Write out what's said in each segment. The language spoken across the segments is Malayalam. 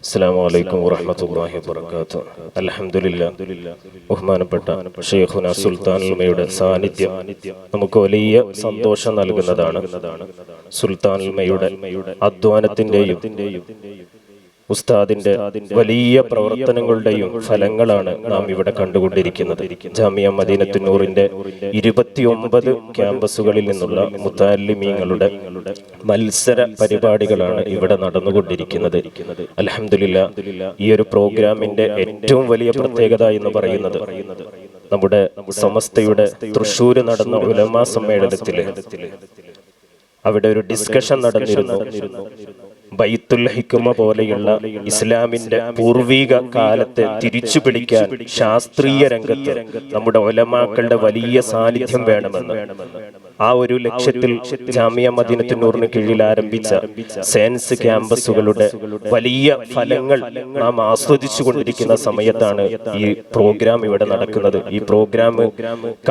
അസ്സലാമു അലൈക്കും വറഹ്മത്തുള്ളാഹി വബറകാതുഹു. അൽഹംദുലില്ലാഹ്. ബഹുമാനപ്പെട്ട ശൈഖുനാ സുൽത്താനുൽ ഉലമയുടെ സാന്നിധ്യം നമുക്ക് വലിയ സന്തോഷം നൽകുന്നതാണ്. സുൽത്താനുൽ ഉലമയുടെ അധ്വാനത്തിന്റെയും ഉസ്താദിന്റെ വലിയ പ്രവർത്തനങ്ങളുടെയും ഫലങ്ങളാണ് നാം ഇവിടെ കണ്ടുകൊണ്ടിരിക്കുന്നത്. ജാമിയ മദീനത്തുന്നൂറിന്റെ 29 ക്യാമ്പസുകളിൽ നിന്നുള്ള മുതഅല്ലിമീങ്ങളുടെ മത്സര പരിപാടികളാണ് ഇവിടെ നടന്നുകൊണ്ടിരിക്കുന്നത്. അൽഹംദുലില്ലാഹ്. ഈ ഒരു പ്രോഗ്രാമിന്റെ ഏറ്റവും വലിയ പ്രത്യേകത എന്ന് പറയുന്നത് നമ്മുടെ സമസ്തയുടെ തൃശ്ശൂര് നടന്ന ഉലമാ സമ്മേളനത്തില് അവിടെ ഒരു ഡിസ്കഷൻ നടന്നിരുന്നു. ബൈത്തുൽ ഹിക്മ പോലെയുള്ള ഇസ്ലാമിന്റെ പൂർവിക കാലത്തെ തിരിച്ചു പിടിക്കാൻ ശാസ്ത്രീയ രംഗത്ത് നമ്മുടെ ഉലമാക്കളുടെ വലിയ സാന്നിധ്യം വേണമെന്ന് ആ ഒരു ലക്ഷ്യത്തിൽ ജാമിയ മദീനത്തുന്നൂറിന് കീഴിൽ ആരംഭിച്ച സയൻസ് ക്യാമ്പസുകളുടെ വലിയ ഫലങ്ങൾ നാം ആസ്വദിച്ചു കൊണ്ടിരിക്കുന്ന സമയത്താണ് ഈ പ്രോഗ്രാം ഇവിടെ നടക്കുന്നത്. ഈ പ്രോഗ്രാം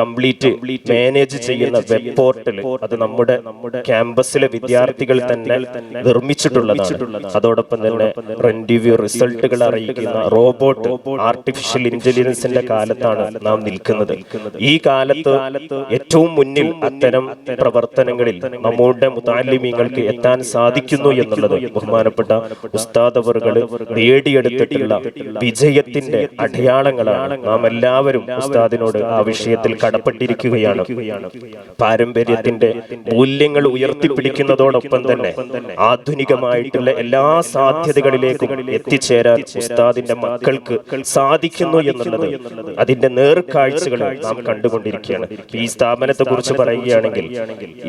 കംപ്ലീറ്റ് മാനേജ് ചെയ്യുന്ന വെബ് പോർട്ടൽ അത് നമ്മുടെ ക്യാമ്പസിലെ വിദ്യാർത്ഥികൾ തന്നെ നിർമ്മിച്ചിട്ടുള്ളതാണ്. അതോടൊപ്പം തന്നെ റെൻഡിവ്യൂ റിസൾട്ടുകൾ അറിയിക്കുന്ന റോബോട്ട്, ആർട്ടിഫിഷ്യൽ ഇന്റലിജൻസിന്റെ കാലത്താണ് നാം നിൽക്കുന്നത്. ഈ കാലത്ത് ഏറ്റവും മുന്നിൽ അത്തരം പ്രവർത്തനങ്ങളിൽ നമ്മുടെ മുതഅല്ലിമീങ്ങൾക്ക് എത്താൻ സാധിക്കുന്നു എന്നുള്ളത് ബഹുമാനപ്പെട്ട ഉസ്താദ് അവറുകൾ നേടിയെടുത്തിട്ടുള്ള വിജയത്തിന്റെ അടയാളങ്ങളാണ്. നാം എല്ലാവരും ഉസ്താദിനോട് ആ വിഷയത്തിൽ കടപ്പെട്ടിരിക്കുകയാണ്. പാരമ്പര്യത്തിന്റെ മൂല്യങ്ങൾ ഉയർത്തിപ്പിടിക്കുന്നതോടൊപ്പം തന്നെ ആധുനികമായിട്ടുള്ള എല്ലാ സാധ്യതകളിലേക്കും എത്തിച്ചേരാൻ ഉസ്താദിന്റെ മക്കൾക്ക് സാധിക്കുന്നു എന്നുള്ളത് അതിന്റെ നേർക്കാഴ്ചകൾ നാം കണ്ടുകൊണ്ടിരിക്കുകയാണ്. ഈ സ്ഥാപനത്തെ കുറിച്ച് പറയുകയാണെങ്കിൽ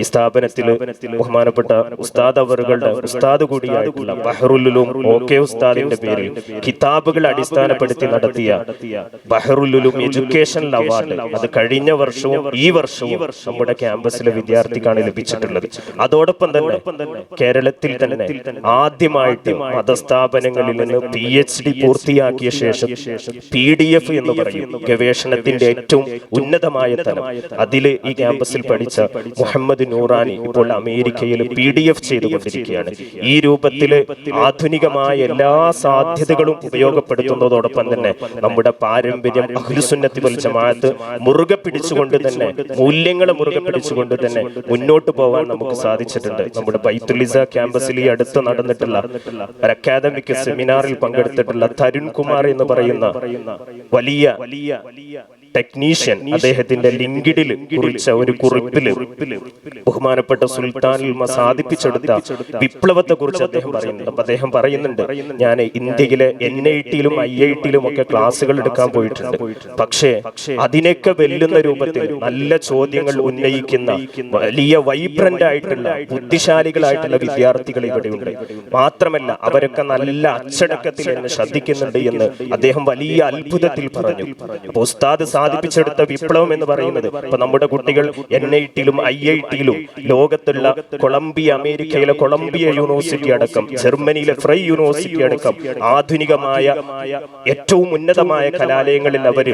ഈ സ്ഥാപനത്തിൽ ബഹുമാനപ്പെട്ട ഉസ്താദ് അവറുകളുടെ ഉസ്താദ് കൂടിയായിട്ടുള്ള ബഹറുൽ ഉലൂം ഓക്കെ ഉസ്താദിന്റെ പേരിൽ കിതാബുകൾ അടിസ്ഥാനപ്പെടുത്തി നടത്തിയ ബഹറുൽ ഉലൂം എഡ്യൂക്കേഷൻ അവാർഡ് അത് കഴിഞ്ഞ വർഷവും ഈ വർഷവും നമ്മുടെ ക്യാമ്പസിലെ വിദ്യാർത്ഥിക്കാണ് ലഭിച്ചിട്ടുള്ളത്. അതോടൊപ്പം തന്നെ കേരളത്തിൽ തന്നെ ആദ്യമായിട്ട് മതസ്ഥാപനങ്ങളിൽ നിന്ന് PhD പൂർത്തിയാക്കിയ ശേഷം PDF എന്ന് പറയും ഗവേഷണത്തിന്റെ ഏറ്റവും ഉന്നതമായ തലം അതിൽ ഈ ക്യാമ്പസിൽ പഠിച്ച മുഹമ്മദ് നൂറാനി ഇപ്പോൾ അമേരിക്കയിൽ PDF ചെയ്തുകൊണ്ടിരിക്കുകയാണ്. ഈ രൂപത്തില് ആധുനികമായ എല്ലാ സാധ്യതകളും ഉപയോഗപ്പെടുത്തുന്നതോടൊപ്പം തന്നെ നമ്മുടെ പാരമ്പര്യം അഹ്ലുസുന്നത്തി വൽ ജമാഅത്ത് മുറുകെ പിടിച്ചുകൊണ്ട് തന്നെ മൂല്യങ്ങളെ മുറുകെ പിടിച്ചുകൊണ്ട് തന്നെ മുന്നോട്ട് പോകാൻ നമുക്ക് സാധിച്ചിട്ടുണ്ട്. നമ്മുടെ ബൈത്തുൽ ഇസ ക്യാമ്പസിൽ ഈ അടുത്ത് നടന്നിട്ടുള്ള ഒരു അക്കാദമിക് സെമിനാറിൽ പങ്കെടുത്തിട്ടുള്ള തരുൺ കുമാർ എന്ന് പറയുന്ന വലിയ ടെക്നീഷ്യൻ അദ്ദേഹത്തിന്റെ ലിങ്കിഡിൽ കുറിച്ച ഒരു കുറിപ്പില് ബഹുമാനപ്പെട്ട സുൽത്താനുൽ ഉലമ സാധിപ്പിച്ചെടുത്ത വിപ്ലവത്തെ കുറിച്ച് അദ്ദേഹം പറയുന്നുണ്ട്. അപ്പൊ അദ്ദേഹം പറയുന്നുണ്ട്, ഞാൻ ഇന്ത്യയിലെ NIT-യിലും IIT-യിലും ഒക്കെ ക്ലാസ്സുകൾ എടുക്കാൻ പോയിട്ടുണ്ട്. പക്ഷേ അതിനൊക്കെ വെല്ലുന്ന രൂപത്തിൽ നല്ല ചോദ്യങ്ങൾ ഉന്നയിക്കുന്ന വലിയ വൈബ്രന്റ് ആയിട്ടുള്ള ബുദ്ധിശാലികളായിട്ടുള്ള വിദ്യാർത്ഥികൾ ഇവിടെയുണ്ട്. മാത്രമല്ല അവരൊക്കെ നല്ല അച്ചടക്കത്തിൽ എന്നെ ശ്രദ്ധിക്കുന്നുണ്ട് എന്ന് അദ്ദേഹം വലിയ അത്ഭുതത്തിൽ പറഞ്ഞു. അപ്പൊ ഉസ്താദ് സാധിപ്പിച്ചെടുത്ത വിപ്ലവം എന്ന് പറയുന്നത് ഇപ്പൊ നമ്മുടെ കുട്ടികൾ NIT-യിലും IIT-യിലും ലോകത്തുള്ള കൊളംബിയ, അമേരിക്കയിലെ കൊളംബിയ യൂണിവേഴ്സിറ്റി അടക്കം ജർമ്മനിയിലെ ഫ്രൈ യൂണിവേഴ്സിറ്റി അടക്കം ആധുനികമായ ഏറ്റവും ഉന്നതമായ കലാലയങ്ങളിൽ അവർ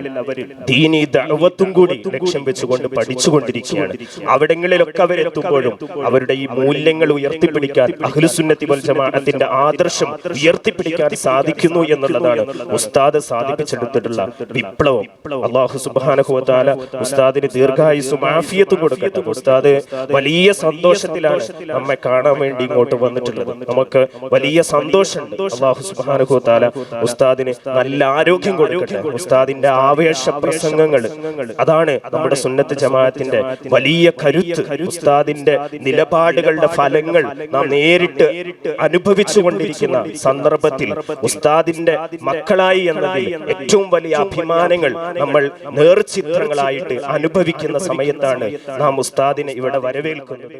ദീനി ദഅവത്തും കൂടി ലക്ഷ്യം വെച്ചുകൊണ്ട് പഠിച്ചുകൊണ്ടിരിക്കുകയാണ്. അവിടങ്ങളിലൊക്കെ അവരെത്തുമ്പോഴും അവരുടെ ഈ മൂല്യങ്ങൾ ഉയർത്തിപ്പിടിക്കാൻ അഹ്ലുസുന്നത്തി വൽ ജമാഅത്തിന്റെ ആദർശം ഉയർത്തിപ്പിടിക്കാൻ സാധിക്കുന്നു എന്നുള്ളതാണ് ഉസ്താദ് സാധിപ്പിച്ചെടുത്തിട്ടുള്ള വിപ്ലവം. അല്ലാഹു സുബ്ഹാനഹു വ തആല ഉസ്താദിന് ദീർഘായുസ്സും ആഫിയത്തും കൊടുക്കട്ടെ. ഉസ്താദ് വലിയ സന്തോഷത്തിലാണ് നമ്മെ കാണാൻ വേണ്ടി ഇങ്ങോട്ട് വന്നിട്ടുള്ളത്. നമുക്ക് വലിയ സന്തോഷമുണ്ട്. അല്ലാഹു സുബ്ഹാനഹു വ തആല ഉസ്താദിന് നല്ല ആരോഗ്യം കൊടുക്കട്ടെ. ഉസ്താദിന്റെ ആവേശ പ്രസംഗങ്ങൾ അതാണ് നമ്മുടെ സുന്നത്ത് ജമാഅത്തിന്റെ വലിയ കരുത്ത്. ഉസ്താദിന്റെ നിലപാടുകളുടെ ഫലങ്ങൾ നാം നേരിട്ട് അനുഭവിച്ചു കൊണ്ടിരിക്കുന്ന സന്ദർഭത്തിൽ ഉസ്താദിന്റെ മക്കളായി എന്നതിൽ ഏറ്റവും വലിയ അഭിമാനങ്ങൾ നമ്മൾ നേർചിത്രങ്ങളായിട്ട് അനുഭവിക്കുന്ന സമയത്താണ് നാം ഉസ്താദിനെ ഇവിടെ വരവേൽക്കുന്നത്.